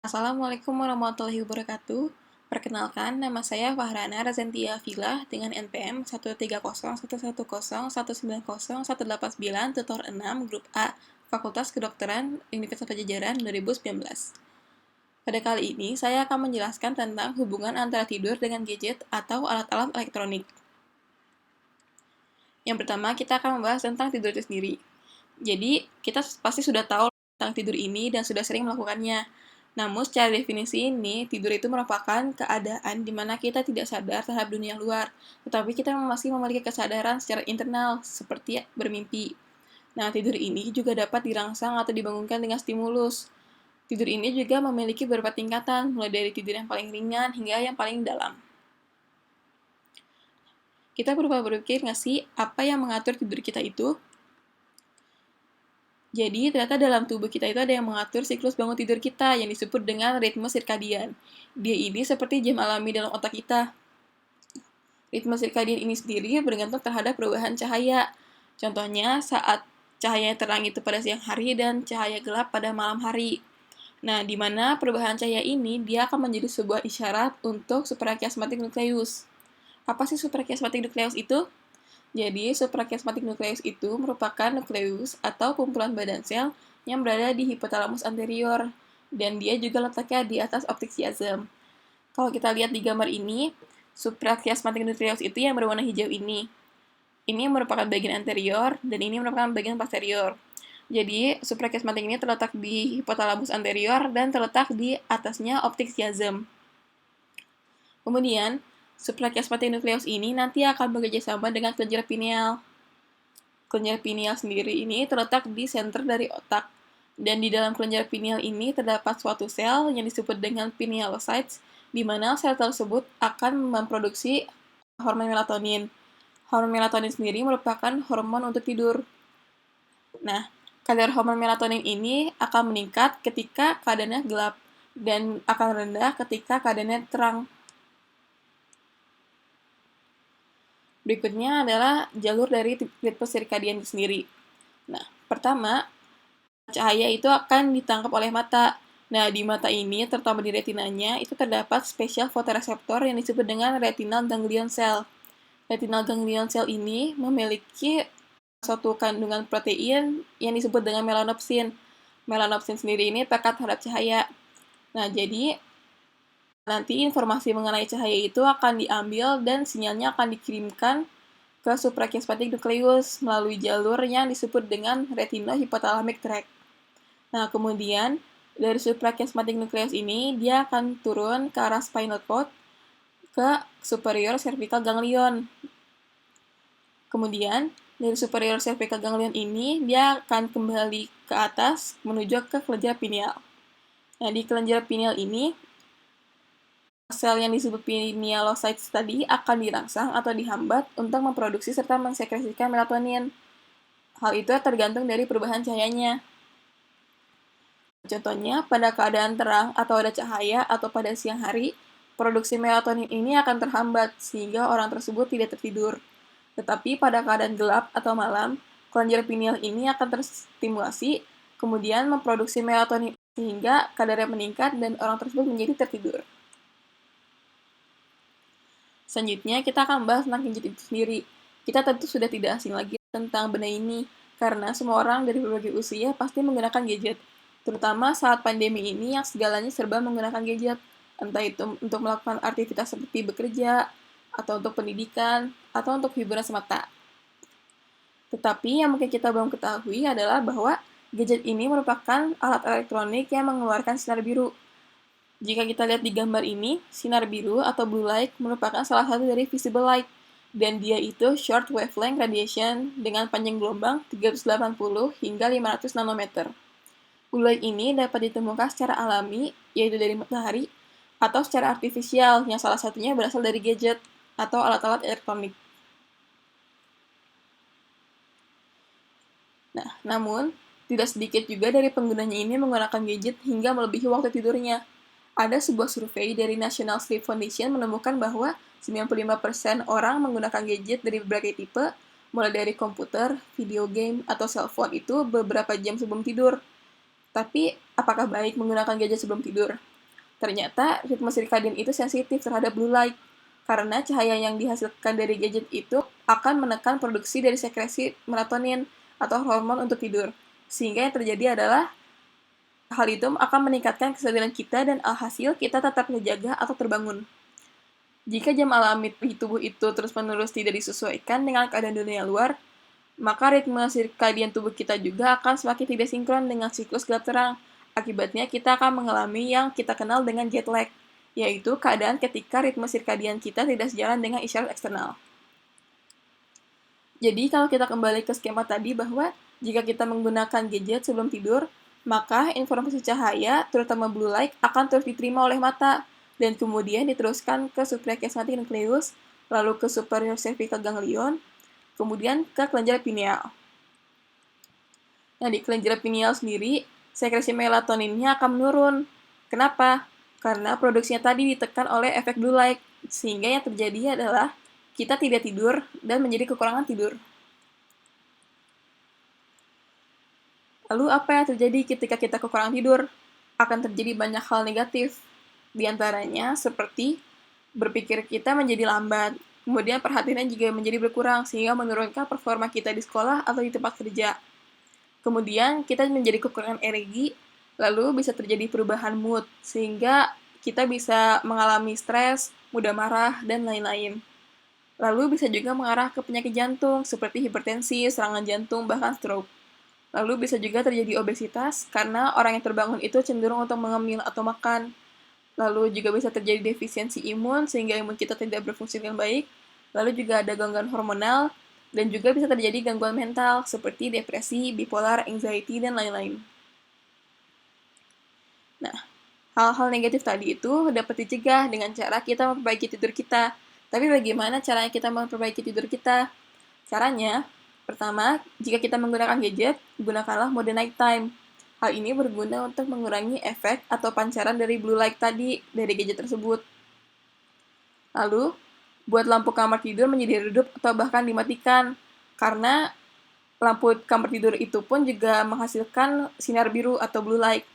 Assalamualaikum warahmatullahi wabarakatuh. Perkenalkan, nama saya Fahrana Razentia Vila dengan NPM 13011019018 tutor 6 grup A Fakultas Kedokteran Universitas Pajajaran 2019. Pada kali ini, saya akan menjelaskan tentang hubungan antara tidur dengan gadget atau alat-alat elektronik. Yang pertama, kita akan membahas tentang tidur itu sendiri. Jadi, kita pasti sudah tahu tentang tidur ini dan sudah sering melakukannya. Namun, secara definisi ini, tidur itu merupakan keadaan di mana kita tidak sadar terhadap dunia luar, tetapi kita masih memiliki kesadaran secara internal, seperti bermimpi. Nah, tidur ini juga dapat dirangsang atau dibangunkan dengan stimulus. Tidur ini juga memiliki beberapa tingkatan, mulai dari tidur yang paling ringan hingga yang paling dalam. Kita berupa berpikir nggak sih, apa yang mengatur tidur kita itu? Jadi, ternyata dalam tubuh kita itu ada yang mengatur siklus bangun tidur kita yang disebut dengan ritme sirkadian. Dia ini seperti jam alami dalam otak kita. Ritme sirkadian ini sendiri bergantung terhadap perubahan cahaya. Contohnya, saat cahaya terang itu pada siang hari dan cahaya gelap pada malam hari. Nah, di mana perubahan cahaya ini dia akan menjadi sebuah isyarat untuk suprachiasmatic nucleus. Apa sih suprachiasmatic nucleus itu? Jadi, suprachiasmatic nucleus itu merupakan nukleus atau kumpulan badan sel yang berada di hipotalamus anterior, dan dia juga letaknya di atas optic chiasm. Kalau kita lihat di gambar ini, suprachiasmatic nucleus itu yang berwarna hijau ini. Ini merupakan bagian anterior, dan ini merupakan bagian posterior. Jadi, suprachiasmatic ini terletak di hipotalamus anterior dan terletak di atasnya optic chiasm. Kemudian, suprachiasmatic nucleus ini nanti akan bekerja sama dengan kelenjar pineal. Kelenjar pineal sendiri ini terletak di senter dari otak. Dan di dalam kelenjar pineal ini terdapat suatu sel yang disebut dengan pinealocytes, di mana sel tersebut akan memproduksi hormon melatonin. Hormon melatonin sendiri merupakan hormon untuk tidur. Nah, kadar hormon melatonin ini akan meningkat ketika keadaannya gelap, dan akan rendah ketika keadaannya terang. Berikutnya adalah jalur dari ritme sirkadian sendiri. Nah, pertama, cahaya itu akan ditangkap oleh mata. Nah, di mata ini, terutama di retinanya, itu terdapat spesial fotoreseptor yang disebut dengan retinal ganglion cell. Retinal ganglion cell ini memiliki suatu kandungan protein yang disebut dengan melanopsin. Melanopsin sendiri ini pekat terhadap cahaya. Nah, jadi nanti informasi mengenai cahaya itu akan diambil dan sinyalnya akan dikirimkan ke suprachiasmatic nucleus melalui jalur yang disebut dengan retinohypothalamic tract. Nah, kemudian dari suprachiasmatic nucleus ini dia akan turun ke arah spinal cord ke superior cervical ganglion. Kemudian dari superior cervical ganglion ini dia akan kembali ke atas menuju ke kelenjar pineal. Nah, di kelenjar pineal ini sel yang disebut pinealocytes tadi akan dirangsang atau dihambat untuk memproduksi serta mensekresikan melatonin. Hal itu tergantung dari perubahan cahayanya. Contohnya, pada keadaan terang atau ada cahaya atau pada siang hari, produksi melatonin ini akan terhambat sehingga orang tersebut tidak tertidur. Tetapi pada keadaan gelap atau malam, kelenjar pineal ini akan terstimulasi, kemudian memproduksi melatonin sehingga kadarnya meningkat dan orang tersebut menjadi tertidur. Selanjutnya, kita akan membahas tentang gadget itu sendiri. Kita tentu sudah tidak asing lagi tentang benda ini, karena semua orang dari berbagai usia pasti menggunakan gadget. Terutama saat pandemi ini yang segalanya serba menggunakan gadget, entah itu untuk melakukan aktivitas seperti bekerja, atau untuk pendidikan, atau untuk hiburan semata. Tetapi yang mungkin kita belum ketahui adalah bahwa gadget ini merupakan alat elektronik yang mengeluarkan sinar biru. Jika kita lihat di gambar ini, sinar biru atau blue light merupakan salah satu dari visible light, dan dia itu short wavelength radiation dengan panjang gelombang 380 hingga 500 nanometer. Blue light ini dapat ditemukan secara alami, yaitu dari matahari, atau secara artifisial, yang salah satunya berasal dari gadget atau alat-alat elektronik. Nah, namun, tidak sedikit juga dari penggunanya ini menggunakan gadget hingga melebihi waktu tidurnya. Ada sebuah survei dari National Sleep Foundation menemukan bahwa 95% orang menggunakan gadget dari berbagai tipe, mulai dari komputer, video game, atau cellphone itu beberapa jam sebelum tidur. Tapi, apakah baik menggunakan gadget sebelum tidur? Ternyata ritme sirkadian itu sensitif terhadap blue light, karena cahaya yang dihasilkan dari gadget itu akan menekan produksi dari sekresi melatonin atau hormon untuk tidur. Sehingga yang terjadi adalah hal itu akan meningkatkan kesadaran kita dan alhasil kita tetap menjaga atau terbangun. Jika jam alami di tubuh itu terus-menerus tidak disesuaikan dengan keadaan dunia luar, maka ritme sirkadian tubuh kita juga akan semakin tidak sinkron dengan siklus gelap terang. Akibatnya kita akan mengalami yang kita kenal dengan jet lag, yaitu keadaan ketika ritme sirkadian kita tidak sejalan dengan isyarat eksternal. Jadi kalau kita kembali ke skema tadi bahwa jika kita menggunakan gadget sebelum tidur, maka informasi cahaya, terutama blue light, akan terus diterima oleh mata, dan kemudian diteruskan ke suprachiasmatic nucleus, lalu ke superior cervical ganglion, kemudian ke kelenjar pineal. Nah, di kelenjar pineal sendiri, sekresi melatoninnya akan menurun. Kenapa? Karena produksinya tadi ditekan oleh efek blue light, sehingga yang terjadi adalah kita tidak tidur dan menjadi kekurangan tidur. Lalu apa yang terjadi ketika kita kekurangan tidur? Akan terjadi banyak hal negatif. Di antaranya seperti berpikir kita menjadi lambat, kemudian perhatiannya juga menjadi berkurang sehingga menurunkan performa kita di sekolah atau di tempat kerja. Kemudian kita menjadi kekurangan energi, lalu bisa terjadi perubahan mood sehingga kita bisa mengalami stres, mudah marah, dan lain-lain. Lalu bisa juga mengarah ke penyakit jantung seperti hipertensi, serangan jantung, bahkan stroke. Lalu bisa juga terjadi obesitas karena orang yang terbangun itu cenderung untuk mengemil atau makan. Lalu juga bisa terjadi defisiensi imun sehingga imun kita tidak berfungsi dengan baik. Lalu juga ada gangguan hormonal dan juga bisa terjadi gangguan mental seperti depresi, bipolar, anxiety, dan lain-lain. Nah, hal-hal negatif tadi itu dapat dicegah dengan cara kita memperbaiki tidur kita. Tapi bagaimana caranya kita memperbaiki tidur kita? Caranya, pertama, jika kita menggunakan gadget, gunakanlah mode nighttime. Hal ini berguna untuk mengurangi efek atau pancaran dari blue light tadi dari gadget tersebut. Lalu, buat lampu kamar tidur menjadi redup atau bahkan dimatikan, karena lampu kamar tidur itu pun juga menghasilkan sinar biru atau blue light.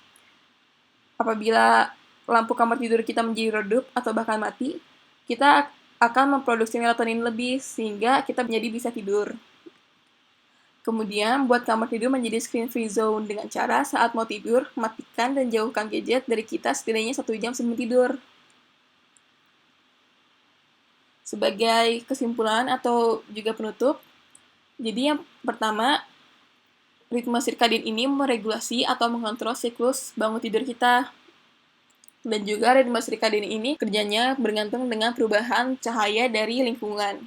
Apabila lampu kamar tidur kita menjadi redup atau bahkan mati, kita akan memproduksi melatonin lebih sehingga kita menjadi bisa tidur. Kemudian, buat kamar tidur menjadi screen-free zone dengan cara saat mau tidur, matikan dan jauhkan gadget dari kita setidaknya 1 jam sebelum tidur. Sebagai kesimpulan atau juga penutup, jadi yang pertama, ritme sirkadian ini meregulasi atau mengontrol siklus bangun tidur kita. Dan juga ritme sirkadian ini kerjanya bergantung dengan perubahan cahaya dari lingkungan.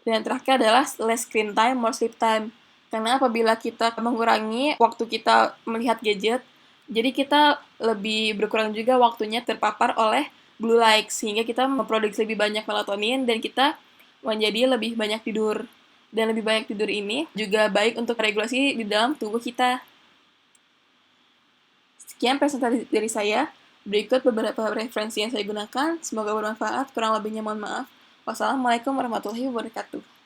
Dan yang terakhir adalah less screen time, more sleep time. Karena apabila kita mengurangi waktu kita melihat gadget, jadi kita lebih berkurang juga waktunya terpapar oleh blue light, sehingga kita memproduksi lebih banyak melatonin dan kita menjadi lebih banyak tidur. Dan lebih banyak tidur ini juga baik untuk regulasi di dalam tubuh kita. Sekian presentasi dari saya. Berikut beberapa referensi yang saya gunakan. Semoga bermanfaat. Kurang lebihnya mohon maaf. Wassalamualaikum warahmatullahi wabarakatuh.